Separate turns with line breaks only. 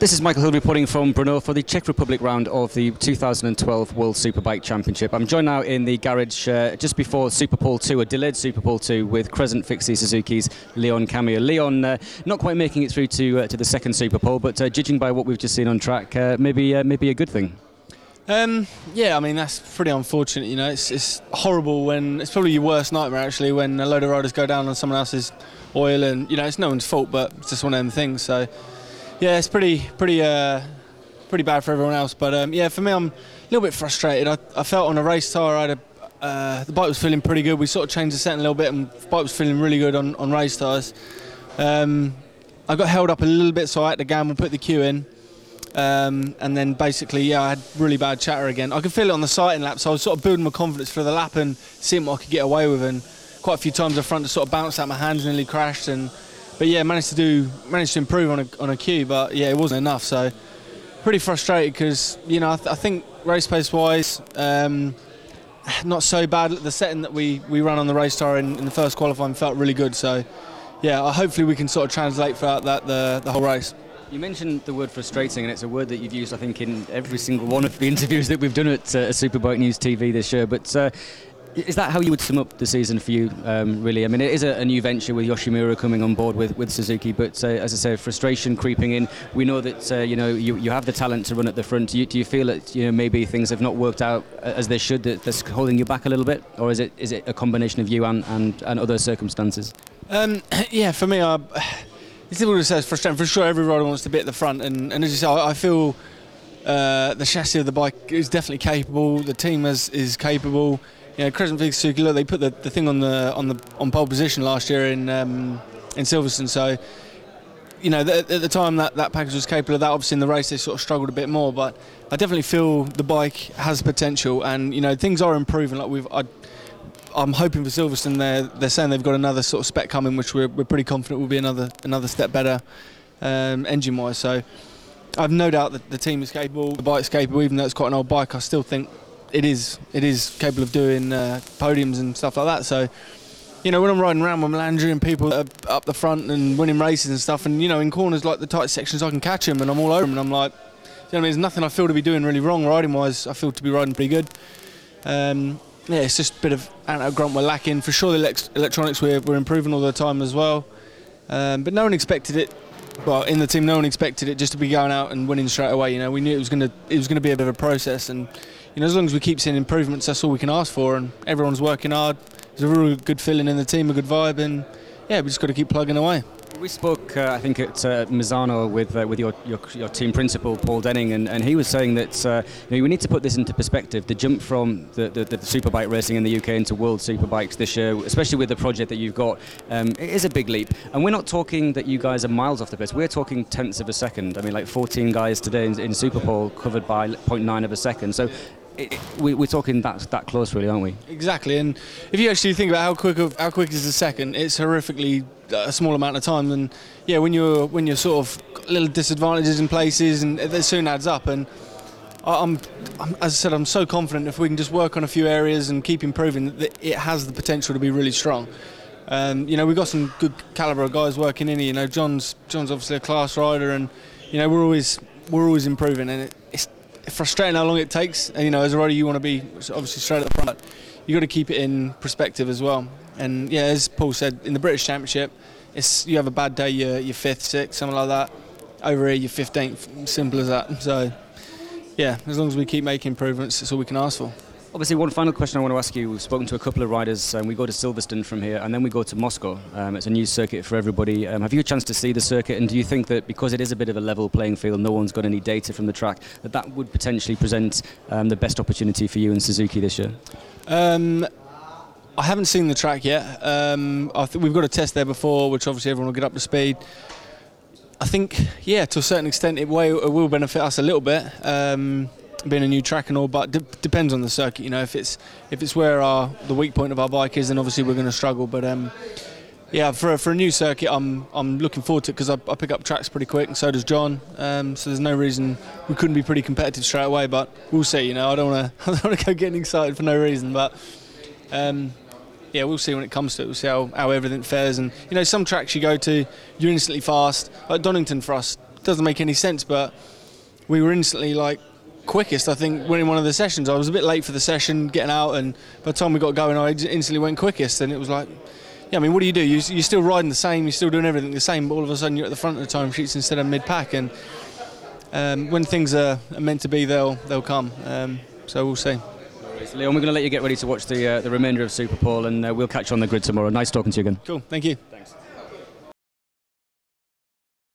This is Michael Hill reporting from Brno for the Czech Republic round of the 2012 World Superbike Championship. I'm joined now in the garage just before Super Pole 2, a delayed Super Pole 2 with Crescent Fixie Suzuki's Leon Camier. Leon not quite making it through to the second Super Pole, but judging by what we've just seen on track, maybe a good thing.
Yeah, I mean, that's pretty unfortunate, you know. It's horrible when, it's probably your worst nightmare actually, when a load of riders go down on someone else's oil, and you know, it's no one's fault, but it's just one of them things. So yeah, it's pretty bad for everyone else. But yeah, for me, I'm a little bit frustrated. I felt on a race tyre, the bike was feeling pretty good. We sort of changed the setting a little bit, and the bike was feeling really good on race tyres. I got held up a little bit, so I had to gamble, put the queue in. And then basically, yeah, I had really bad chatter again. I could feel it on the sighting lap, so I was sort of building my confidence for the lap and seeing what I could get away with. And quite a few times the front just sort of bounced out my hands, nearly crashed. But yeah, managed to improve on a queue, but yeah, it wasn't enough. So pretty frustrated because, you know, I think race pace wise, not so bad. The setting that we ran on the race tyre in the first qualifying felt really good. So yeah, hopefully we can sort of translate throughout the whole race.
You mentioned the word frustrating, and it's a word that you've used, I think, in every single one of the interviews that we've done at Superbike News TV this year. But is that how you would sum up the season for you, really? I mean, it is a new venture with Yoshimura coming on board with Suzuki, but as I say, frustration creeping in. We know that you know, you have the talent to run at the front. Do you feel that, you know, maybe things have not worked out as they should, that's holding you back a little bit, or is it a combination of you and other circumstances?
Yeah, for me, it's difficult to say it's frustrating. For sure, every rider wants to be at the front, and as you say, I feel the chassis of the bike is definitely capable. The team is capable. You know, Crescent Fixie Suzuki, look, they put the thing on pole position last year in Silverstone. So, you know, at the time that package was capable of that. Obviously, in the race they sort of struggled a bit more, but I definitely feel the bike has potential, and you know, things are improving. Like I'm hoping for Silverstone. They're saying they've got another sort of spec coming, which we're pretty confident will be another step better engine-wise. So I've no doubt that the team is capable, the bike's capable. Even though it's quite an old bike, I still think it is capable of doing podiums and stuff like that. So, you know, when I'm riding around with Melandri and people that are up the front and winning races and stuff, and you know, in corners like the tight sections, I can catch them and I'm all over them, and I'm like, you know what I mean, there's nothing I feel to be doing really wrong riding-wise. I feel to be riding pretty good. Yeah, it's just a bit of grunt we're lacking. For sure, the electronics we're improving all the time as well. But no one expected it. Well, in the team, no one expected it just to be going out and winning straight away. You know, we knew it was going to be a bit of a process, and you know, as long as we keep seeing improvements, that's all we can ask for. And everyone's working hard. There's a really good feeling in the team, a good vibe, and yeah, we just got to keep plugging away.
We spoke, I think, at Misano with your team principal, Paul Denning, and he was saying that you know, we need to put this into perspective. The jump from the Superbike racing in the UK into World Superbikes this year, especially with the project that you've got, it is a big leap. And we're not talking that you guys are miles off the pace. We're talking tenths of a second. I mean, like 14 guys today in Super Pole covered by 0.9 of a second. So we're talking that close, really, aren't we?
Exactly. And if you actually think about how quick is a second, it's horrifically a small amount of time. And yeah, when you're sort of little disadvantages in places, and it soon adds up. And I'm as I said, I'm so confident if we can just work on a few areas and keep improving, that it has the potential to be really strong. You know, we've got some good calibre of guys working in here. You know, John's obviously a class rider, and you know, we're always improving, and it's frustrating how long it takes. And you know, as a rider, you want to be obviously straight at the front. You got to keep it in perspective as well. And yeah, as Paul said, in the British Championship, you have a bad day, you're 5th, 6th, something like that. Over here, you're 15th, simple as that. So yeah, as long as we keep making improvements, that's all we can ask for.
Obviously, one final question I want to ask you. We've spoken to a couple of riders, and we go to Silverstone from here, and then we go to Moscow. It's a new circuit for everybody. Have you a chance to see the circuit, and do you think that because it is a bit of a level playing field, no one's got any data from the track, that would potentially present the best opportunity for you and Suzuki this year?
I haven't seen the track yet. I think we've got a test there before, which obviously everyone will get up to speed. I think, yeah, to a certain extent, it will benefit us a little bit. Being a new track and all, but depends on the circuit. You know, if it's where the weak point of our bike is, then obviously we're going to struggle. But yeah, for a new circuit, I'm looking forward to it, because I pick up tracks pretty quick, and so does John. So there's no reason we couldn't be pretty competitive straight away. But we'll see. You know, I don't want to go getting excited for no reason. But yeah, we'll see when it comes to it. We'll see how everything fares. And you know, some tracks you go to, you're instantly fast. Like Donington for us, doesn't make any sense, but we were instantly like quickest. I think winning one of the sessions. I was a bit late for the session, getting out, and by the time we got going, I instantly went quickest. And it was like, yeah, I mean, what do? You're still riding the same, you're still doing everything the same, but all of a sudden you're at the front of the timesheets instead of mid-pack. And when things are meant to be, they'll come. So we'll see.
Leon, we're going to let you get ready to watch the remainder of Super Paul, and we'll catch you on the grid tomorrow. Nice talking to you again.
Cool, thank you.
Thanks.